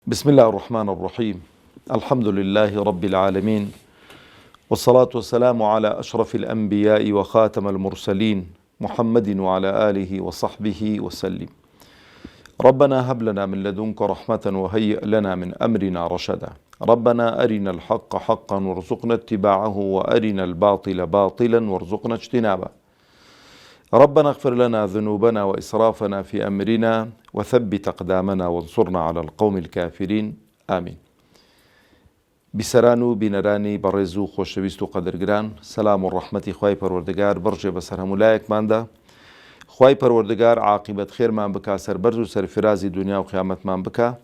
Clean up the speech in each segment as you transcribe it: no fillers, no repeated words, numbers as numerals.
بسم الله الرحمن الرحيم. الحمد لله رب العالمين، والصلاة والسلام على أشرف الأنبياء وخاتم المرسلين محمد وعلى آله وصحبه وسلم. ربنا هب لنا من لدنك رحمة وهيئ لنا من أمرنا رشدا. ربنا أرنا الحق حقا وارزقنا اتباعه، وأرنا الباطل باطلا وارزقنا اجتنابه. ربنا اغفر لنا ذنوبنا وإسرافنا في أمرنا وثبت أقدامنا وانصرنا على القوم الكافرين آمين. بسرانو بنراني برزو خوشويستو قدرگران، سلام و رحمتی خواهی پروردگار برجه بسر همولایک مانده. خواهی پروردگار عاقبت خیر من بکا، سربرز و سرفرازی دنیا و قیامت من بکا،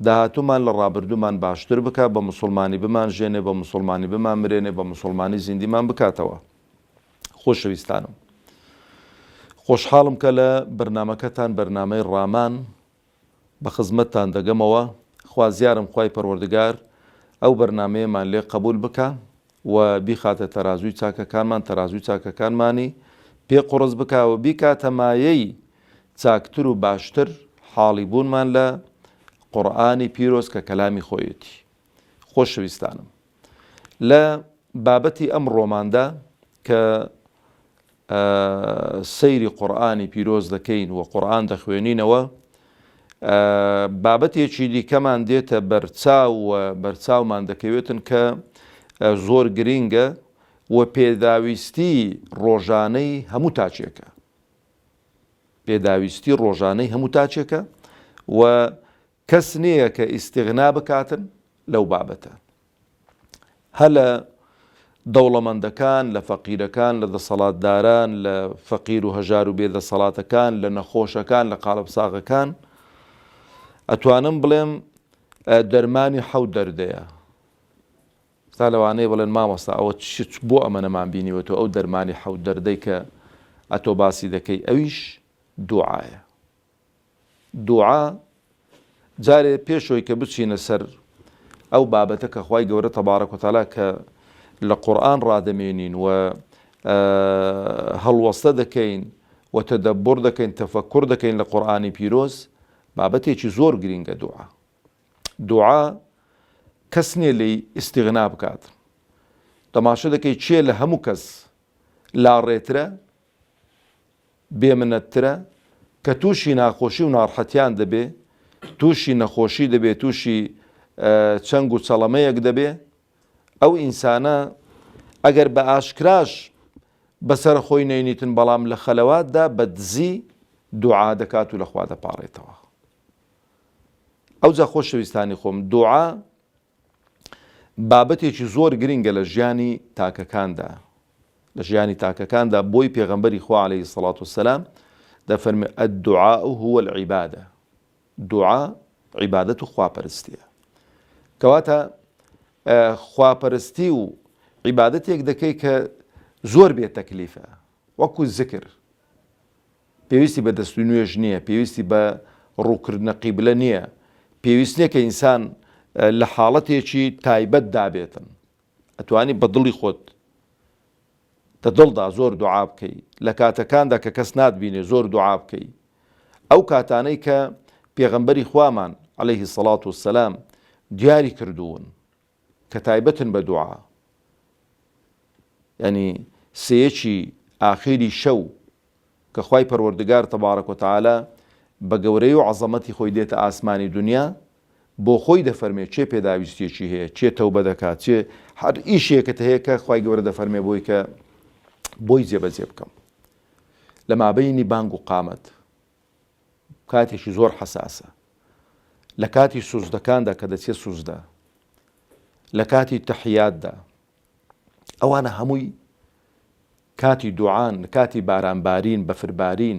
دهاتو من لرابردو من باشتر بکا، با مسلمانی بمان جنه، با مسلمانی بمان مرینه، با مسلمانی زندی من بکا توا. خوشویستانو خۆشحاڵم کە لە بەرنامەکەتان بەرنامەی ڕامان بە خزمەتتان دەگەمەوە. خوازیارم خوای پەروەردگار ئەو بەرنامەیەمان لێ قبول بکە و بیخاتە تەرازووی چاکەکانمان، تەرازووی چاکەکانمانی پێ قوڕس بکە و بیکاتە مایەی چاکتر و باشتر حاڵی بوونمان لە قورئانی پیرۆز کە کەلامی خۆیەتی. خۆشەویستانم، لە بابەتی ئەم ڕۆماندا کە سەیری قورئانی پیرۆز دەکەین و قورئان دەخوێنینەوە، بابەتێکی دیکەمان دێتە بەرچاو و بەرچاومان دەکەوێتن کە زۆر گرینگە و پێداویستی ڕۆژانەی هەموو تاچێکە، پێداویستی ڕۆژانەی هەموو تاچێکە و کەس نییە کە ئیستیغنا بکاتن لەو بابەتە، هە لە دەوڵەمەندەکان، لە فەقیرەکان، لە دەسەڵاتداران، لە فەقیر و هەژار و بێدەسەڵاتەکان، لە نەخۆشەکان، لە قاڵەبساغەکان. ئەتوانم بڵێم دەرمانی حەوت دەردەیە. ستا لەوانەیە بڵێن مامۆستا ئەوە بۆ ئەمە نەمان بینیوەتەوە ئەو دەرمانی حەوت دەردەی کە ئەتۆ باسی دەکەی، ئەویش دوعایە. دوعا جارێ پێشەوەی کە بچینە سەر ئەو بابەتە کە خوای گەورە تەبارەک و تەعالا کە لە قورئان ڕادەمێنین و هەڵوەستە دەکەین و تەدەببوڕ دەکەین، تەفەکوڕ دەکەین لە قورئانی پیرۆز، بابەتێکی زۆر گرینگە دوعا. دوعا کەس نییە لێی ئیستیغنا بکات. تەماشا دەکەی چێ لە هەموو کەس لاڕێترە، بێمنەتترە، کە تووشی ناخۆشی و ناڕەحەتیان دەبێ، تووشی نەخۆشی دەبێ، تووشی چەنگ و چەڵەمەیەک دەبێ، ئەو ئینسانە ئەگەر بە ئاشکراش بەسەر خۆی نەینیتن، بەڵام لە خەلەواتدا بە دزی دوعا دەکات و لەخوا دەپاڕێتەوە. ئەوجا خۆشەویستانی خۆم، دوعا بابەتێکی زۆر گرینگە لە ژیانی تاکەکاندا. لە ژیانی تاکەکاندا بۆی پێغەمبەری خوا عەلەیهی سەڵات وسەلام دەفەرمێ ئەددوعاء هو العیبادە. دوعا عیبادەت و خواپەرستیە، کەواتە خواپەرستی و عیبادەتێک دەکەی کە زۆر بێ تەکلیفە، وەکو زکر. پێویستی بە دەست و نوێژ نییە، پێویستی بە ڕووکردنە قیبلە نییە، پێویست نییە کە ئینسان لە حاڵەتێکی تایبەت دابێتن. ئەتوانی بە دڵی خۆت لە دڵدا زۆر دوعا بکەی، لە کاتەکاندا کە کەس ناتبینێ زۆر دوعا بکەی. ئەو کاتانەی کە پێغەمبەری خوامان عەلەیهی سەڵات وسەلام دیاری کردوون کە تایبەتن بە دوعا، یعنی سێیەکی ئاخری شەو کە خوای پەروەردگار تەبارەک و تەعالا بە گەورەی و عەزەمەتی خۆی دێتە ئاسمانی دنیا، بۆ خۆی دەفەرمێ چێ پێداویستیەکی هەیە، چێ تەوبە دەکات، چێ هەر ئیشێکت هەیە کە خوای گەورە دەفەرمێ بۆی کە بۆی جێبەجێ بکەم. لە مابەینی بانگ و قامەت کاتێکی زۆر حەساسە، لە کاتی سوزدەکاندا کە دەچێت سوزدە، لە کاتی تەحیاتدا، ئەوانە هەمووی کاتی دوعان، لە کاتی بارانبارین، بەفربارین،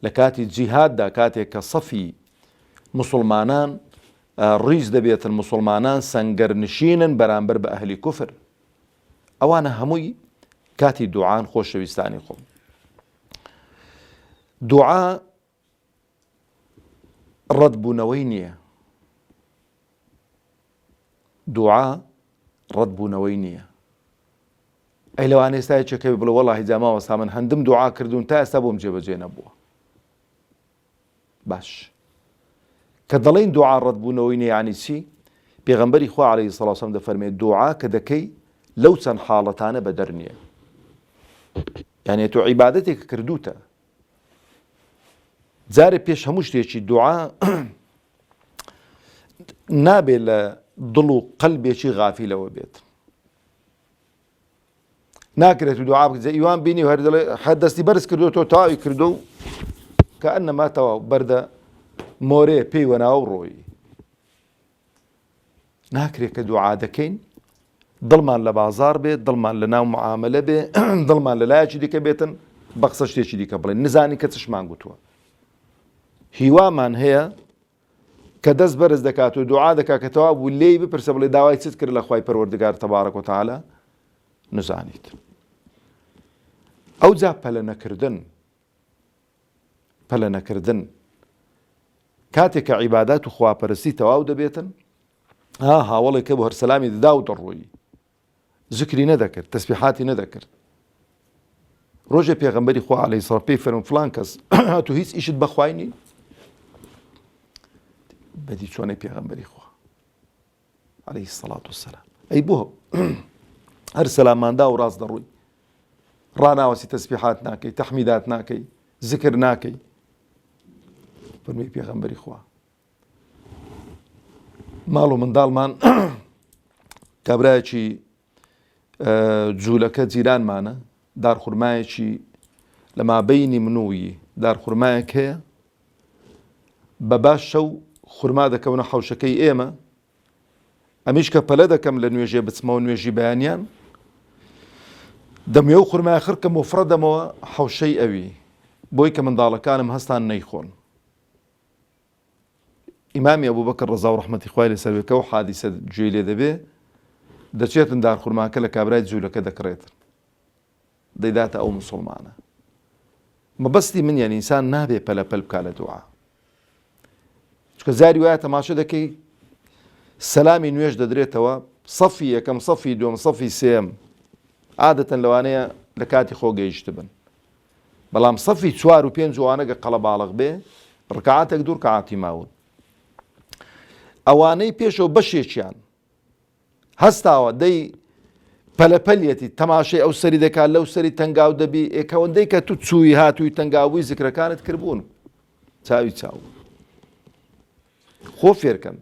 لە کاتی جیهاددا، کاتێک کە سەفی مسلمانان ڕیز دەبێتن، مسلمانان سەنگەرنشینن بەرامبەر بە ئەهلی کوفر، ئەوانە هەمووی کاتی دوعان. خۆشەویستانی خۆم، دوعا ڕەتبوونەوەی نییە. دوعا ڕەتبوونەوەی نییە. ئەی لەوانە ئێستا یەکێکەوێ بڵێ وەڵڵاهی جا ماوەستا من هەندم دوعا کردوون تا ئێستا بۆم جێبەجێ نەبووە. باش کە دەڵێن دوعا ڕەتبوونەوەی یعنی چی؟ پێغەمبەری خوا عەلەیهی سەڵاتو وەسەلام دەفەرمێت دوعا کە دەکەی لەو چەند حاڵەتانە بەدەر نییە. یعنی تۆ عیبادەتێک کردوتە جارێ پێش هەموو شتێکی دوعا نابێت لە دڵ و قەلبێکی غافیلەوە بێت. ناکرێت و دوعا بکرێت ئیوان بینی و هەر دەڵێ هەر دەستی بەرز کردو تۆ تاوی کردو و کە ئەنەما تەواو بەردە مۆرێ پێی وەناوە ڕۆی. ناکرێت کە دوعا دەکەین دڵمان لە بازار بێت، دڵمان لە ناو معاملە بێ، دڵمان لە لایەکی دیکە بێتن بە قسە شتێکی دیکە بڵێن نزانی کە چشمان گوتووە. هیوامان هەیە کە دەست بەرز دەکات و دوعا دەکات کە تەواو بوو لێی بپرسە بڵێ داوای چت کرد لە خوای پەروەردگار تەبارەک و تەعالا نزانیت. ئەو جا پەلە نەکردن کاتێک کە عیبادات و خواپەرستی تەواو دەبێتن هاوڵێک کە بۆ هەر سەلامی دەدا و دەڕۆیی ذکری نەدەکرد، تەسبیحاتی نەدەکرد. ڕۆژێ پێغەمبەری خوا عەلەیهی سەڵام پێی فەرمووی فڵان کەس تو هیچ ئیشت بەخوای نی؟ بەدی چۆنەی پێغەمبەری خوا عەلەیهی سەڵاتو وەسەلام ئەی بۆ هەر سەلاماندا و ڕاست دەڕۆی ڕاناوەسی تەسبیحات ناکەی، تەحمیدات ناکەی، ذکر ناکەی. فەرمووی پێغەمبەری خوا ماڵ و منداڵمان کابرایەکی جوولەکە جیرانمانە دارخورمایەکی لە مابەینی منووی دارخورمایەک هەیە بە باش شەو خورما دەکەونە حەوشەکەی ئێمە ئەمیش کە پەلە دەکەم لە نوێژێ بچمەوە نوێژی بەیانیان دەمێ و خورمای خڕکەم و فڕەدەمەوە حەوشەی ئەوی بۆی کە منداڵەکانم هەستان نەیخۆن. ئیمامی ئەبوبەکر ڕەزا و ڕەحمەتی خوای لەسەر بێت کە ئەو حادیسە گوێی لێ دەبێ دەچێتن دارخورماکە لە کابرای جوولەکە دەکڕێتن دەیداتە ئەو موسڵمانە. مەبەستی من یعنی ئینسان نابێ پەلەپەل بکا لە دوعا چکە زاری وایە تەماشە دەکەی سەلامی نوێژ دەدرێتەوە سەفی یەکەم سەفی دووەم سەفی سێم عادەتەن لەوانەیە لە کاتی خۆ گەیشت بن بەڵام سەفی چوار و پێنج وانەگە قەڵەباڵغ بێ ڕکعاتێک دوو ڕکعاتی ماون. ئەوانەی پێشەوە بەشێکیان هەستاوە دەی پەلەپەلیەتی تەماشای ئەو سەری دەکات لەو سەری تەنگاو دەبی ئێکەوەندەی کە تو چووی هاتووی تەنگاوی زیکرەکانت کردبوون چاوی چاو خۆ فێرکەن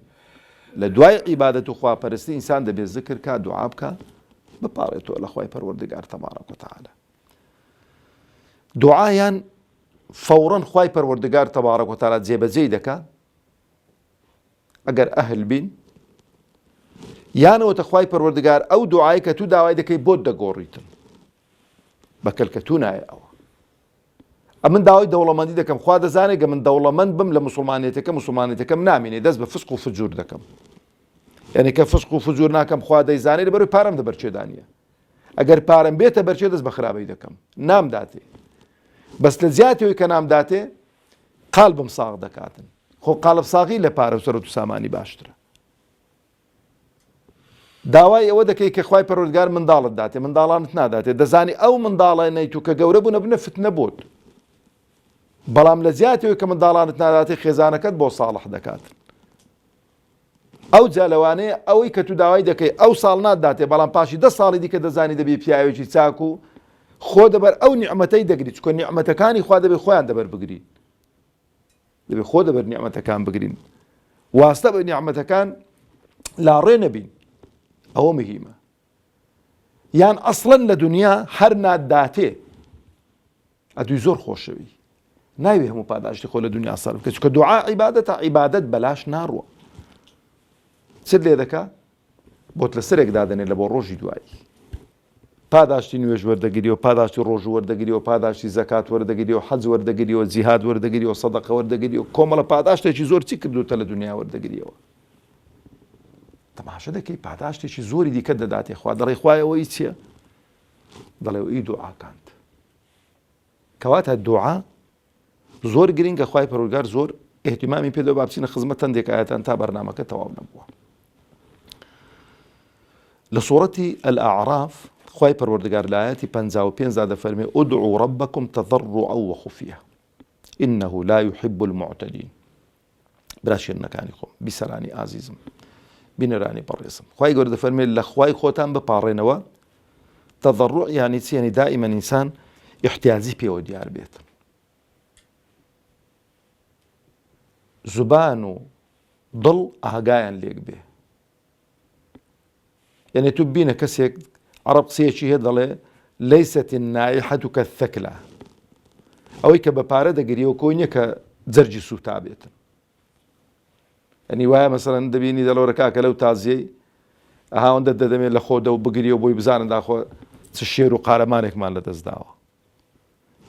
لە دوای عیبادەت و خواپەرستی ئینسان دەبێت زکر کا دوعا بکە بپاڕێتەوە لە خوای پەروەردگار تەبارەک و تەعالا. دوعایان فەوڕەن خوای پەروەردگار تەبارەک و تەعالا جێبەجێی دەکات ئەگەر ئەهل بین یانەوەتە خوای پەروەردگار ئەو دوعای کە تو داوای دەکەی بۆت دەگۆڕیتن بە کەلکەتوو نایە ئەوە. ئەمن داوای دەوڵەمەندی دەکەم خوا دەزانێت کە من دەوڵەمەند بم لە مسلمانێتەکەم نامینێ دەست بە فسق و فجور دەکەم یعنی کە فسق و فجور ناکەم خوا دەیزانێت لەبەرەوەی پارەم دەبەرچێدانیە ئەگەر پارەم بێتە بەرچێ دەست بە خراپەی دەکەم نامداتێ بەس لە زیاتەوەی کە نامداتێ قالبم ساغ دەکاتن خۆ قالب ساغی لە پارە و سەرەت و سامانی باشترە. داوای ئەوە دەکەی کە خوای پەروەردگار منداڵت داتێ منداڵانت ناداتێ دەزانی ئەو منداڵانەی تو کە گەورە بوونە بنە فتنە بۆت بەڵام لە زیاتەوەی کە منداڵانت ناداتێ خێزانەکەت بۆ ساڵح دەکات. ئەو جا لەوانەیە ئەوەی کە تو داوای دەکەی ئەو ساڵ ناداتێ بەڵام پاشی 10 ساڵی دیکە دەزانی دەبێ پیاوێکی چاک و خۆ دەبەر ئەو نیعمەتەی دەگریت چکۆ نیعمەتەکانی خوا دەبێ خۆیان دەبەر بگری دەبێ خۆ دەبەر نیعمەتەکان بگرین واستە بە نیعمەتەکان لاڕێ نەبین ئەوە مهمە. یان ئەسڵەن لە دنیا هەر ناداتێ ئەدوی زۆر خۆشەوی ناوێ هەموو پاداشتی خۆ لە دنیا سەر بکە چکە دوعا عیبادەتە عیبادەت بەلاش ناڕوە چت لێ دەکا بۆت لە سەرێک دادەنێ لە بۆ ڕۆژی دوایی پاداشتی نوێژ وەردەگریەوە پاداشتی ڕۆژ وەردەگریەوە پاداشتی زەکات وەردەگریەوە حەج وەردەگریەوە جیهاد وەردەگریەوە سەدەقە وەردەگریەوە کۆمەڵە پاداشتێکی زۆر چی کردوتە لە دنیا وەردەگریەوە تەماشە دەکەی پاداشتێکی زۆری دیکە دەداتێ خوا دەڵێ خوای ئەوەی چییە دەڵێ ئەی دوعاکانت کەواتە دوعا زۆر گرنگە خوای پەروەردگار زۆر احتیمامی پێدەوە با بچینە خزمەت هەندێک ئایەتان تا بەرنامەکە تەواو نەبووە. لە سوورەتی الأعراف خوای پەروەردگار لە ئایەتی 55 دا دەفەرمێ ادعوا ربكم تضرعا وخفية إنه لا يحب المعتدين براشێنەکانی خۆم بیسەرانی ئازیزم بینەرانی بەڕێزم خوای گەورە دەفەرمێت لە خوای خۆتان بپاڕێنەوە تەضەڕوع یعنی چی یعنی دائیمەن ئینسان احتیاجی پێوە دیار بێت زوبان و دڵ ئاگایان لێک بێ یعنی تو بینە کەسێک عەرەب قسەیەکی هەیە دەڵێ لەیسەت النائحەة کەالثەکلە ئەوەی کە بە پارە دەگریەوە کۆی نییە کە جەرجی سوتا بێتن ئەنی وایە مەسەڵەن دەبینی دەڵۆرە کاکە لەو تازیەی ئەهاوەندە دەدەمێت لە خۆ دە و بگریەوە بۆی بزانن داخۆ چ شێر و قارەمانێکمان لە دەستداوە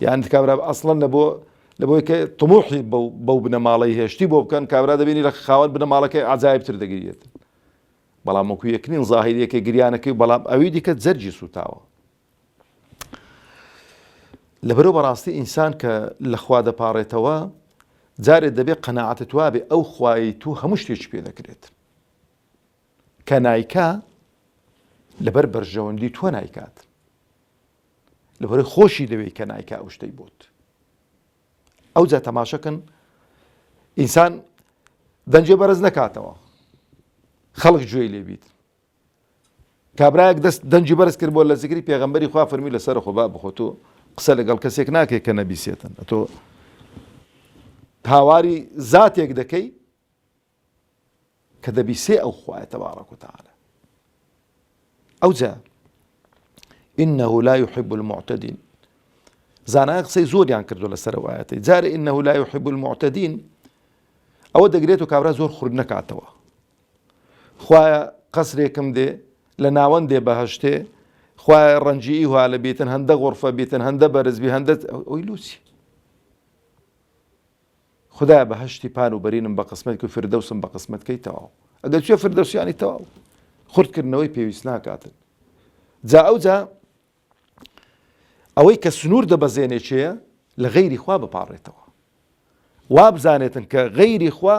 یان کابرا ئەسڵەن لە بۆی کە تموحی بەو بنەماڵەی هێشتی بۆ بکەن کابرا دەبینی لە خاوەن بنەماڵەکەی عەجایبتر دەگریێت بەڵام وەکو یەکنین زاهیریەکەی گریانەکەی بەڵام ئەوی دیکە جەرجی سوتاوە لەبەرەوە بەڕاستی ئینسان کە لە خوا دەپاڕێتەوە جارێک دەبێت قەناعەتت وابێ ئەو خوای تو هەموو شتێکی پێ دەکرێت کە نایکا لەبەر بەرژەوەندی تۆ نایکات لەبەرەوەی خۆشی دەوێت کە نایکا ئەو شتەی بۆت ئەو جا تەماشەکەن ئینسان دەنجێ بەرز نەکاتەوە خەڵک گوێی لێبیت کابرایەک دەست دەنجی بەرز کرد بۆ لە زیکری پێغەمبەری خوا فەرمی لەسەر خۆبا بخۆ تۆ قسە لەگەڵ کەسێک ناکەی کە نەبیسێتن تۆ هاواری زاتێک دەکەی کە دەبیسێ ئەو خوایە تەبارەک و تەعالە ئەو جا إنه لا يحب المعتدين زانایان قسەی زۆریان کردو لەسەر ئەو ئایەتەی جارێ إنه لا يحب المعتدين ئەوە دەگرێت و کابرا زۆر خورد نەکاتەوە خوایە قەسرێکم دێ لە ناوەندێ بەهەشتێ خوایە ڕەنجی هوا لە بێتن هەندە غۆرفە بێتن هەندە بەرزبی هەندە ئەوی لوچی خدایە بەهەشتی پان و بەرینم بە قسمەت و فردەوسم بە قسمەتکەی تەواو ئەگەر چێ فردەوسیانی تەواو خوردکردنەوەی پێویست ناکاتن جا ئەو جا ئەوەی کە سنوور دەبەزێنێ چێە لە غەیری خوا بپاڕێتەوە وا بزانێتن کە غەیری خوا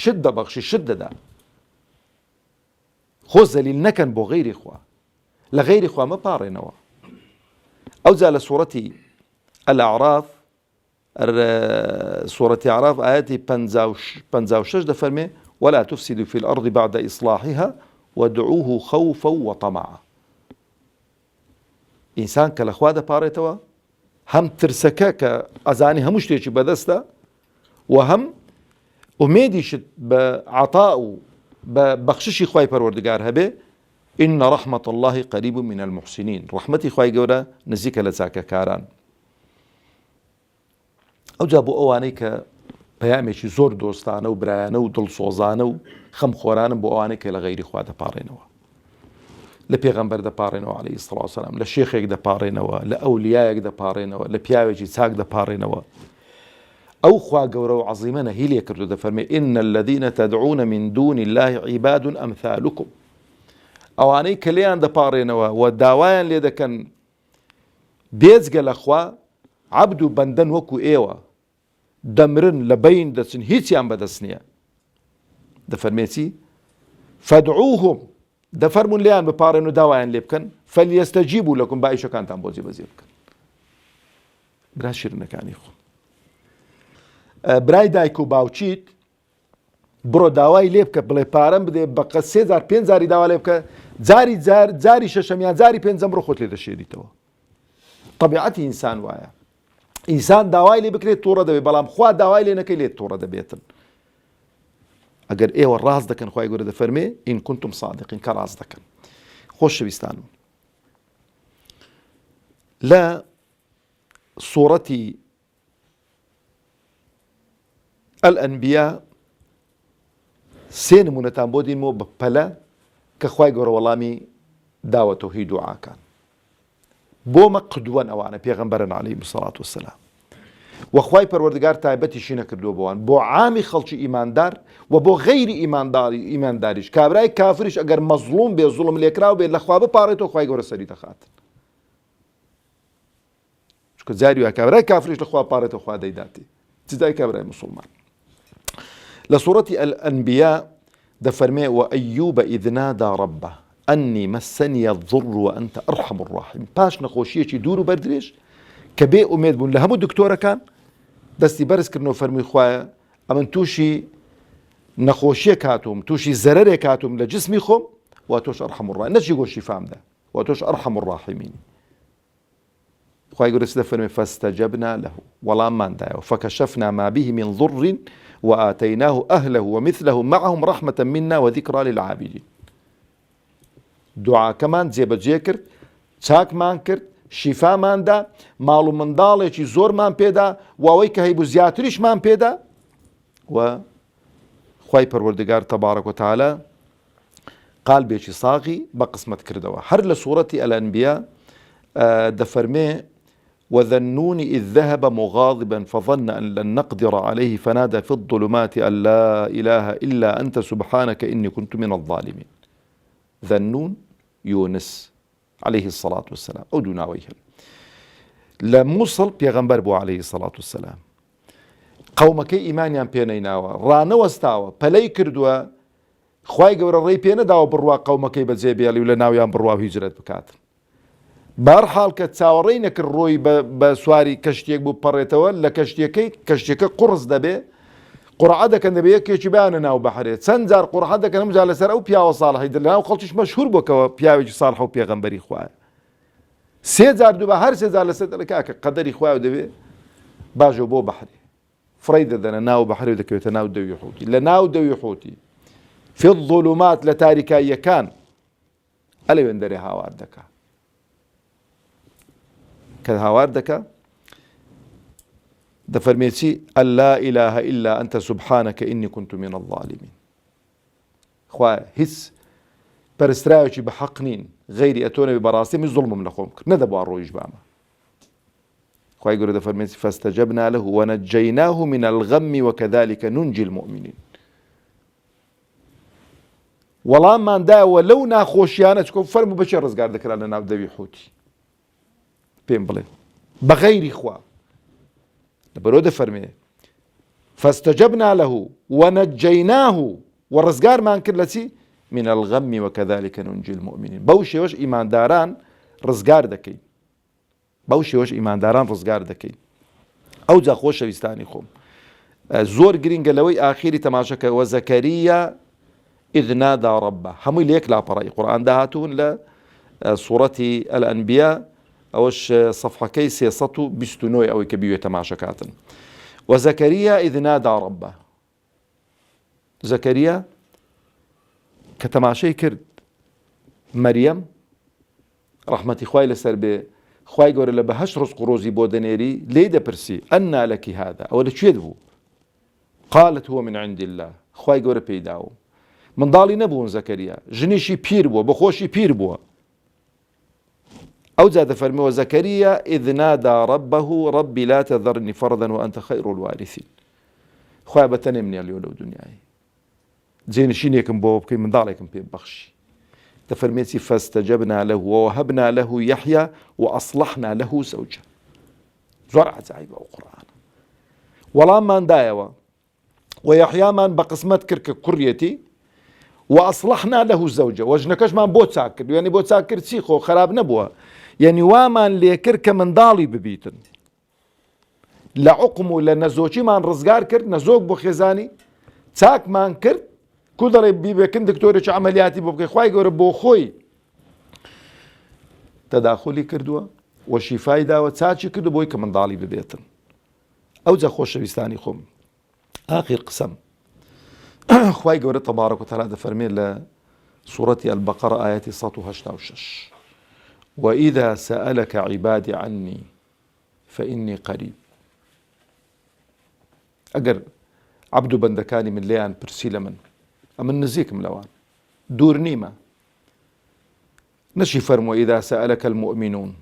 شت دەبەخشی شت دەدا خۆ زەلیل نەکەن بۆ غەیری خوا لە غەیری خوا مەپاڕێنەوە ئەو جا لە سوورەتی الأعراف سوورەتی عراف ئاەتی 56 دەفەرمێ ولا تفسدوا في الأرض بعد إصلاحها وادعوه خوفا وطمعا ئینسان کە لە خوا دەپاڕێتەوە هەم ترسەکە کە ئەزانی هەموو شتێکی بەدەستە و هەم ئومێدیشت بە عەتا و بە بەخششی خوای پەروەردگار هەبێ إن رحمة الله قريب من المحسنين رحمەتی خوای گەورە نزیکە لە چاکەکاران ئەو جا بۆ ئەوانەی کە پەیامێکی زۆر دۆستانە و برایانە و دڵسۆزانە و خەمخۆرانن بۆ ئەوانەی کە لە غەیری خوا دەپاڕێنەوە لە پێغەمبەر دەپاڕێنەوە عەلەیهی سڵاو وسەلام لە شێخێک دەپاڕێنەوە لە ئەولیایەک دەپاڕێنەوە لە پیاوێکی چاک دەپاڕێنەوە ئەو خوا گەورە و عەزیمە نەهی لێ کردو دەفەرمێ إن الذين تدعون من دون الله عباد أمثالكم ئەوانەی کە لێیان دەپاڕێنەوە و داوایان لێ دەکەن بێجگە لە خوا عەبد و بەندەن وەکو ئێوە دەمرن لە بەین دەچن هیچیان بەدەست نییە دەفەرمێتی فەدعوهم دەفەرمون لێیان بپاڕێن و داوایان لێ بکەن فەلیەستەجیبوا لەکم با ئیشەکانتان بۆ جێبەجێ بکەن برا شیرنەکانی خۆم برای دایک و باوچیت بڕۆ داوای لێ بکە بڵێ پارەم بدێ بە 3000 5000 داوا لێ بکە جاری شەشەمیان جاری پێنجەم ڕۆ خۆت لێ دەشێریتەوە طبیعەتی ئینسان وایە ئینسان داوای لێ بکرێت تووڕە دەبێت بەڵام خوا داوای لێ نەکەی لێت تووڕە دەبێتن ئەگەر ئێوە ڕاست دەکەن خوای گەورە دەفەرمێ ئین كنتم صادقین کە ڕاست دەکەن خۆشەویستانم لە سوورەتی الأنبیا سێ نمونەتان بۆ دینمەوە بە پەلە کە خوای گەورە وەڵامی داوە تەوحید دوعاکان بۆمە قدوەن ئەوانە پێغەمبەرن عەلەیهیمو سەڵات وەسەلام وەخوای پەروەردگار تایبەتیشی نەکردووە بۆوان بۆ عامی خەڵکی ئیماندار و بۆ غەیری ئیمانداریش کابرای کافریش ئەگەر مەزلوم بێ زوڵم لێکراو بێت لە خوا بپاڕێتەوە خوای گەورە سەری دەخات چونکە جاری وایە کابرای کافریش لە خوا پاڕێتەوە خوا دەیداتی جدای کابرای مسلمان لە سوورەتی الأنبیا دەفەرمێ وأيوب إذ نادى ربه أني مسني الضر وأنت أرحم الراحمين پاش نەخۆشیەکی دوور و بەردرێژ کە بێ ئومێد بوون لە هەموو دکتۆرەکان دەستی بەرزکردنەوە فەرمووی خوایە ئەمن تووشی نەخۆشیە کاتوم تووشی زەرەرێ کاتوم لە جسمی خۆم وا تۆش ئەرحەم الراحمین نەچی گۆشی فامدا وا تۆش ئەرحەم الراحمین خوای گەورە چ دەفەرمێ فاستجبنا له وەڵامماندایەوە فكشفنا ما به من ضر وآتيناه أهله ومثله معهم رحمة منا وذكرى للعابدين دوعاکەمان جێبەجێ کرد چاکمان کرد شیفاماندا ماڵ و منداڵێکی زۆرمان پێدا واوەی کە هەیبوو زیاتریشمان پێدا و خوای پەروەردگار تەبارەک و تەعالە قالبێکی ساغی بە قسمت کردەوە هەر لە سوورەتی ئەلئەنبیا دەفەرمێ وذا النون إذ ذهب مغاضبا فظن أن لن نقدر عليه فنادى في الظلمات أن لا إله إلا أنت سبحانك إني كنت من الظالمين ذا النون يونس عليه الصلاة والسلام أو دوناويهن لموصل بيغمبر بو عليه الصلاة والسلام قومك إيمانيان بينيناوا رانوستاوا پەلەی کردووە خوای گەورە ڕێی پێ نەداوە بڕوا قەومەکەی بەجێ بێڵی و لە ناویان بڕوا و هیجرەت بکاتن بەهەرحاڵ کە چاوەڕێی نەکرد ڕۆی بە سواری کەشتێک بوو بپەڕێتەوە لە کەشتێکە قوڕس دەبێ قورعە دەکەن دەبێ یەکێکی بیانە ناو بەحرێ چەند جار قورعە دەکەن ئەمجا لەسەر ئەو پیاوە ساڵحی لەناو خەڵکیش مەشهور بووکەوە پیاوێکی ساڵح و پێغەمبەری خوایە سێ جار دووبا هەر سێ جار لەسەر دەکا کە قەدەری خوایە دەبێ باژۆ بۆ بەحرێ فڕی دەدەنە ناو بەحرێ و دەکەوێتە ناو دەوی حوتی لە ناو دەوی حوتی في الظلمات لە تاریکاییەکان ئەلەوێن دەرێ هاوار دەکا کە هاوار دەکا دەفەرمێتی ئەلا ئیلاهە ئیلا ئەنتە سوبحانەکە ئینی كنت من الظالمین خوایە هیچ پەرستراوێکی بە حەق نین غەیری ئەتۆنەوێ بەڕاستی من زوڵمم لە خۆم کرد نەدەبوا ڕۆیش بامە خوای گەورە دەفەرمێتی فاستجبنا له ونجيناه من الغم وكذلك ننجي المؤمنين وەڵاممان دایەوە لەو ناخۆشیانە چکۆ فەرموو بەچێ ڕزگار دەکرا لە ناو دەوی حوتی پێم بڵێن بە غەیری خوا لەبەرەوە دەفەرمێ فاستجبنا له ونجيناه وڕزگارمان کرد لە چی من الغم وكذلك ننجي المؤمنين بەو شێوەش ئیمانداران ڕزگار دەکەین بەو شێوەش ئیمانداران ڕزگار دەکەین ئەو جا خۆشەویستانی خۆم زۆر گرینگە لەوەی ئاخیری تەماشەکە وەزەکەریە إذ نادى ربه هەمووی لە یەک لاپەڕی قورئان داهاتوون لە سوورەتی ئەلئەنبیا ئەوەش سەفحەکەی 329 ئەوەی کە بیوێ تەماشەکاتن وەزەکەریە إذ نادى ربه زەکەریە کە تەماشەی کرد مەریەم ڕەحمەتی خوای لەسەر بێ خوای گەورە لە بەهەشت ڕزق و ڕۆزی بۆ دەنێری لێی دەپرسی ئەنا لەکی هذا ئەوە لەکوێ بوو قالت هو من عند الله خوای گەورە پێی داوم منداڵی نەبوون زەکەریا ژنیشی پیر بووە بەخۆشی پیر بووە ئەو جا دەفەرمێەوە زەکەریا إذ نادى ربه ربي لا تذرني فردا وأنت خير الوارثين خوای بەتەنێ منێڵیەوە لەو دنیای جێنشینێکم بۆ بکەی منداڵێکم پێ بەخشی دەفەرمێتی فاستجبنا له ووهبنا له يحيى وأصلحنا له زوجه زۆر عەجایبە ئەو قورئانە وەڵاممان دایەوە و یەحیامان بە قسمەت کرد کە کوڕیەتی وأصلحنا له زوجه وەژنەکەشمان بۆ چاک کرد یعنی بۆ چاک کرد چی خۆ خراپ نەبووە یعنی وامان لێ کرد کە منداڵی ببیتن لە عوقم و لە نەزۆکیمان ڕزگار کرد نەزۆک بۆ خێزانی چاکمان کرد کو دەڵێ بیبێکن دکتۆرێکی عەمەلیاتی بۆ بکەی خوای گەورە بۆ خۆی تەداخولی کردووە و شیفای داوە چاچی کردو بۆی کە منداڵی ببێتن ئەو جا خۆشەویستانی خۆم آخر قسم خوای گەورە تەبارەک و تەعالا دەفەرمێ لە سوورەتی البەقەرە ئایەتی 186 وإذا سألك عبادي عني فإني قريب ئەگەر عەبد و بەندەکانی من لێیان پرسی لە من ئەمن نزیکم لەوان دوور نیمە نەشی فەرمووە إذا سألك المؤمنون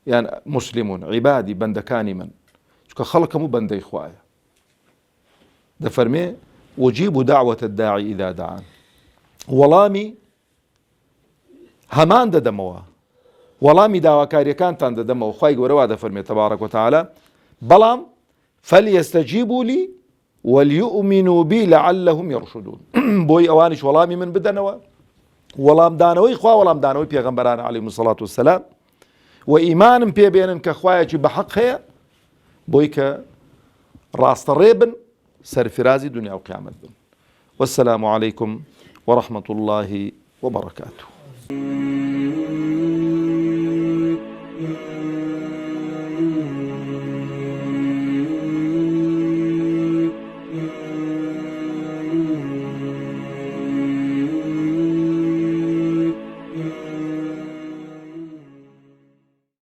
یان مسلمون عیبادی بەندەکانی من چکە خەڵک هەموو بەندەی خوایە دەفەرمێ وجيب دعوة الداعي إذا دعان وەڵامی هەمان دەدەمەوە وەڵامی داواکاریەکانتان دەدەمەوە خوای گەورە وا دەفەرمێ تەبارەک و تەعالا بەڵام فليستجيبوا لي وليؤمنوا بي لعلهم يرشدون بۆی ئەوانیش وەڵامی من بدەنەوە وەڵام دانەوەی خوا وەڵام دانەوەی پێغەمبەران عەلەیهیمو سەڵات وەسەلام و ئیمانم پێبێنن کە خوایەکی بە حەق هەیە بۆی کە ڕاستەڕێ بن سەرفرازی دنیا و قیامەت بن والسلام عليكم ورحمة الله وبركاته.